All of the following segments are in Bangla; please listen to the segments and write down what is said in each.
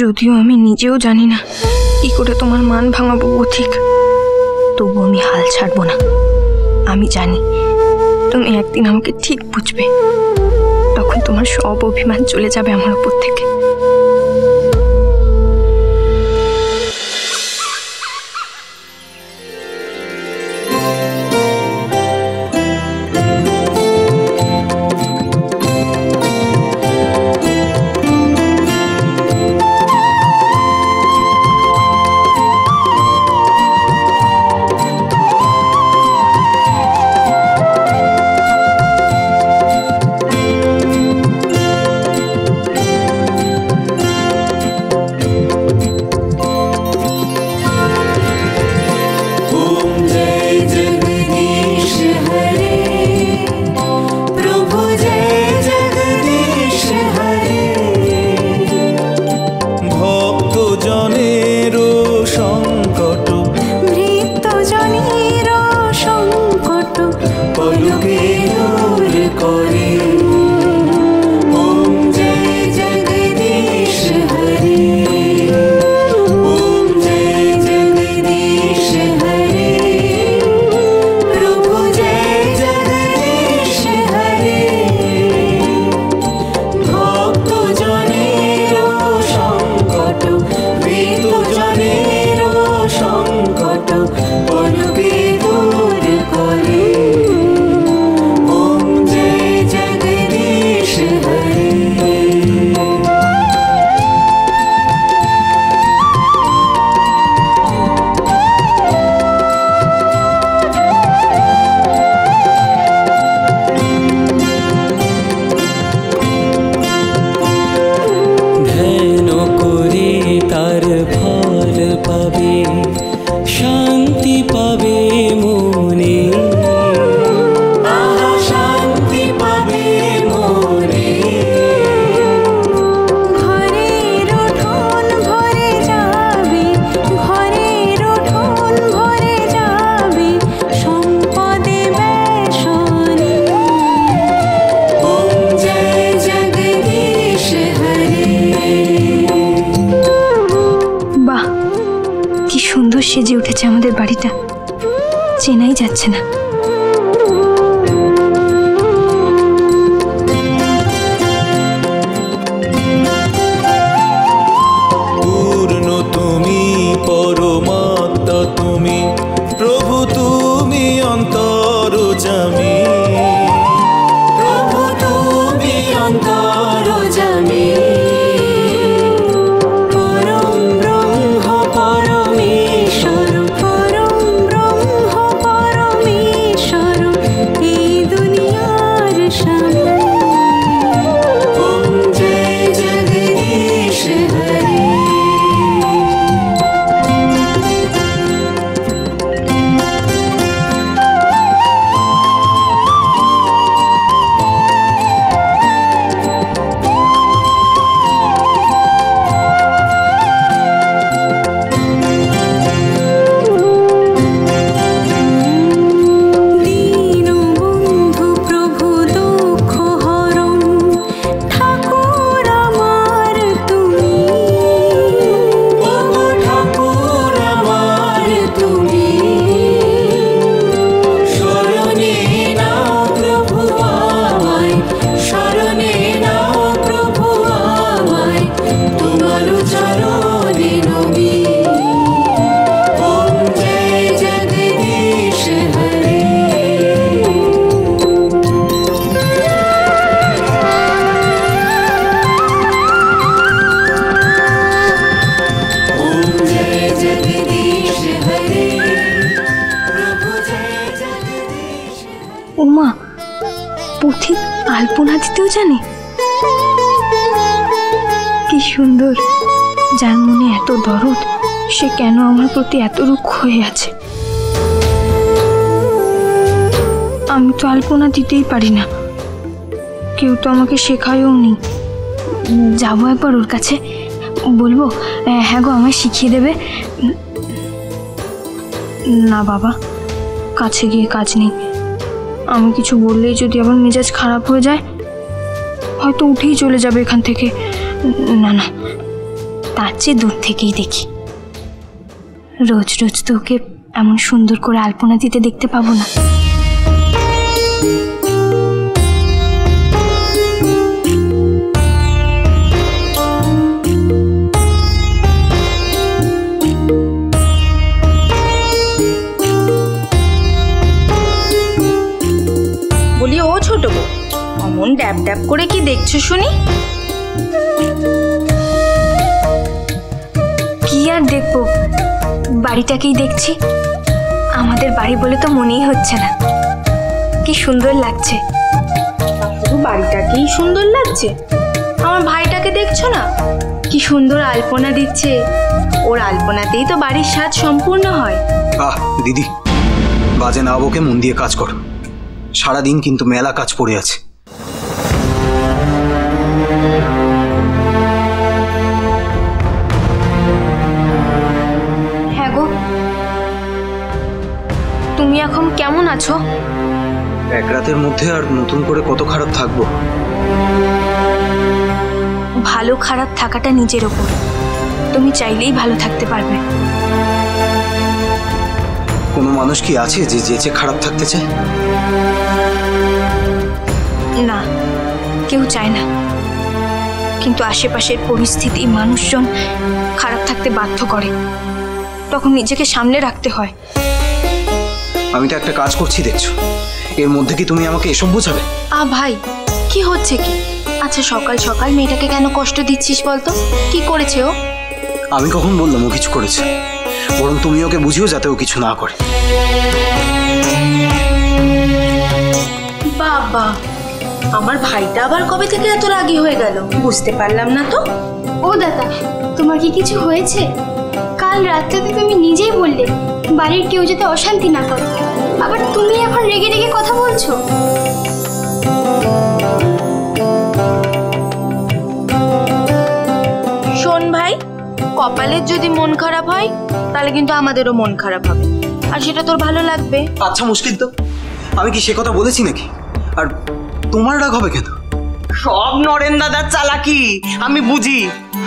যদিও আমি নিজেও জানি না কি করে তোমার মান ভাঙাবো ঠিক, তবু আমি হাল ছাড়বো না। আমি জানি তুমি একদিন আমাকে ঠিক বুঝবে, তখন তোমার সব অভিমান চলে যাবে আমার উপর থেকে। সেজে উঠেছে আমাদের বাড়িটা, চেনাই যাচ্ছে না। পূর্ণ তুমি, পরমাত্মা তুমি, প্রভু তুমি অন্তর্যামী, প্রভু তুমি অন্তর্যামী। ওমা, পথিক আলপনা দিতেও জানে? কি সুন্দর! যার মনে এত দরদ, সে কেন আমার প্রতি এত রুক্ষ হয়ে আছে? আমি তো আলপনা দিতেই পারি না, কেউ তো আমাকে শেখায়ও নি। যাবো একবার ওর কাছে, বলবো হ্যাঁ গো আমায় শিখিয়ে দেবে। না বাবা, কাছে গিয়ে কাজ নেই। আমি কিছু বললেই যদি আবার মেজাজ খারাপ হয়ে যায়, হয়তো উঠেই চলে যাবে এখান থেকে। না না, তার চেয়ে দূর থেকেই দেখি। রোজ রোজ তো ওকে এমন সুন্দর করে আলপনা দিতে দেখতে পাবো না। বলি, ও ছোট বউ, অমন ড্যাব ড্যাব করে কি দেখছো শুনি? কি আর দেখবো, বাড়িটাকেই দেখছি। আমাদের বাড়ি বলে তো মনেই হচ্ছে না। কি সুন্দর লাগছে। শুধু বাড়িটাকেই সুন্দর লাগছে? আমার ভাইটাকে দেখছো না, কি সুন্দর আলপনা দিচ্ছে। ওর আলপনাতেই তো বাড়ির স্বাদ সম্পূর্ণ হয়। আহ দিদি, বাজে না বকে মন দিয়ে কাজ করো। সারাদিন কিন্তু মেলা কাজ পড়ে আছে। হ্যাঁ গো, তুমি এখন কেমন আছো? এক রাতের মধ্যে আর নতুন করে কত খারাপ থাকবো? ভালো খারাপ থাকাটা নিজের ওপর। তুমি চাইলেই ভালো থাকতে পারবে। কোনো মানুষ কি আছে যে যেচে খারাপ থাকতে চায়? না, কেউ চায় না। কিন্তু আশেপাশের পরিস্থিতি, মানুষজন খারাপ থাকতে বাধ্য করে। তখন নিজেকে সামলে রাখতে হয়। আমি তো একটা কাজ করছি দেখছো, এর মধ্যে কি তুমি আমাকে এসব বোঝাবে? ভাই, কি হচ্ছে কি? আচ্ছা, সকাল সকাল মেয়েটাকে কেন কষ্ট দিচ্ছিস বলতো? কি করেছে ও? আমি কখন বললাম ও কিছু করেছে? বরং তুমি ওকে বুঝিও যাতে ও কিছু না করে। বাবা, আমার ভাইটা আবার কবে থেকে এত রাগী হয়ে গেল বুঝতে পারলাম না তো। ও দাদা, তোমার কি কিছু হয়েছে? কাল রাত্রে তুমি নিজেই বললে বাড়ির কেউ যাতে অশান্তি না করে, আবার তুমি এখন রেগে রেগে কথা বলছো। শোন ভাই, কপালের যদি মন খারাপ হয় তাহলে কিন্তু আমাদেরও মন খারাপ হবে, আর সেটা তোর ভালো লাগবে। আচ্ছা মুশকিল তো, আমি কি সে কথা বলেছি নাকি? আর তোমার রাগ হবে কেন? সব নরেন দাদার চালাকি আমি বুঝি।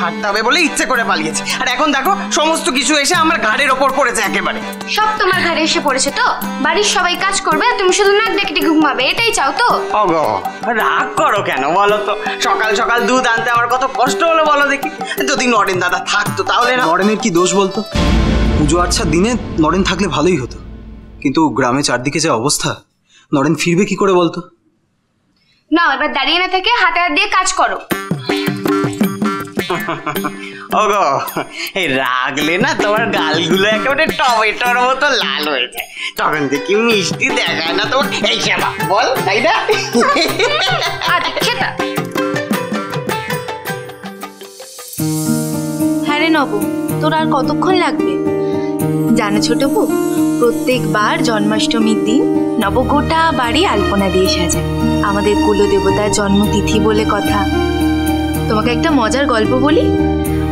হাঁটতে হবে বলে ইচ্ছে করে পালিয়েছে, আর এখন দেখো সমস্ত কিছু এসে আমার ঘাড়ের ওপর পড়েছে একেবারে। সব তোমার ঘাড়ে এসে পড়েছে তো? বাড়ির সবাই কাজ করবে আর তুমি শুধু নাক ডেকে ডেকে ঘুমাবে, এটাই চাও তো? ওগো, রাগ করো কেন বলো তো? সকাল সকাল দুধ আনতে আমার কত কষ্ট হলো বলো দেখি। যদি নরেন দাদা থাকতো তাহলে না। নরেনের কি দোষ বলতো? পুজো আচ্ছার দিনে নরেন থাকলে ভালোই হতো, কিন্তু গ্রামে চারদিকে যে অবস্থা, নরেন ফিরবে কি করে বলতো? না, এবার দাঁড়িয়ে না থেকে হাতে হাত দিয়ে কাজ করো। ওগো, এই রাগলে না তোমার গালগুলো একেবারে টমেটোর মতো লাল হয়ে যায়। তখন থেকে মিষ্টি দেখায় না তোমার এই সেবা বল, তাই না? খেতা হ্যাঁ রে নব, তোর আর কতক্ষণ লাগবে? জানো ছোট বউ, প্রত্যেকবার জন্মাষ্টমীর দিন নব গোটা বাড়ি আলপনা দিয়ে সাজায়। আমাদের কুলদেবতার জন্মতিথি বলে কথা। তোমাকে একটা মজার গল্প বলি।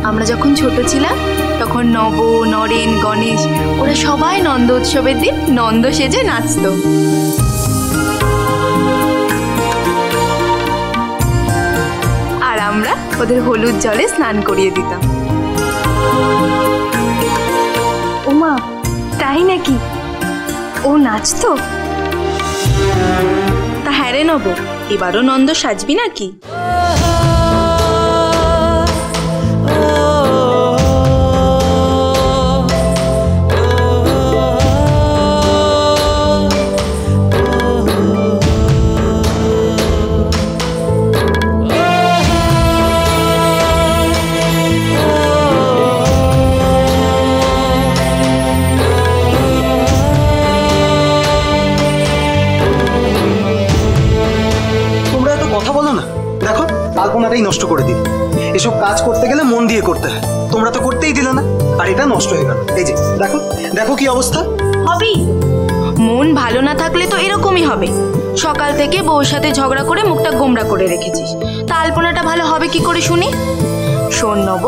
আমরা যখন ছোট ছিলাম তখন নব, নরেন, গণেশ ওরা সবাই নন্দ উৎসবের দিন নন্দ সেজে নাচতো। আর আমরা ওদের হলুদ জলে স্নান করিয়ে দিতাম। ওমা, তাই নাকি? ও নাচতো? তা হ্যাঁ রে নব, এবারও নন্দ সাজবি নাকি? আলপনাটাই নষ্ট করে দিল। এসব কাজ করতে গেলে মন দিয়ে করতে হয়, তোমরা তো করতেই দিলে না, আর এটা নষ্ট হয়ে গেল। এই যে দেখো দেখো কি অবস্থা। হবেই, মন ভালো না থাকলে তো এরকমই হবে। সকাল থেকে বউর সাথে ঝগড়া করে মুখটা গোমড়া করে রেখেছিস, তা আলপনাটা ভালো হবে কি করে শুনি? শোন নব,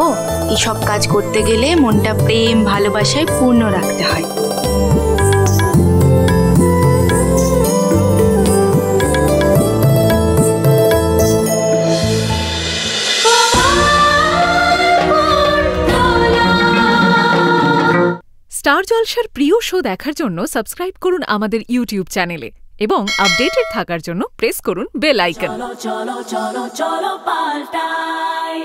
এইসব কাজ করতে গেলে মনটা প্রেম ভালোবাসায় পূর্ণ রাখতে হয়। স্টার জলসার প্রিয় শো দেখার জন্য সাবস্ক্রাইব করুন আমাদের ইউটিউব চ্যানেলে এবং আপডেটেড থাকার জন্য প্রেস করুন বেল আইকন। চলো চলো চলো চলো পাল্টাই।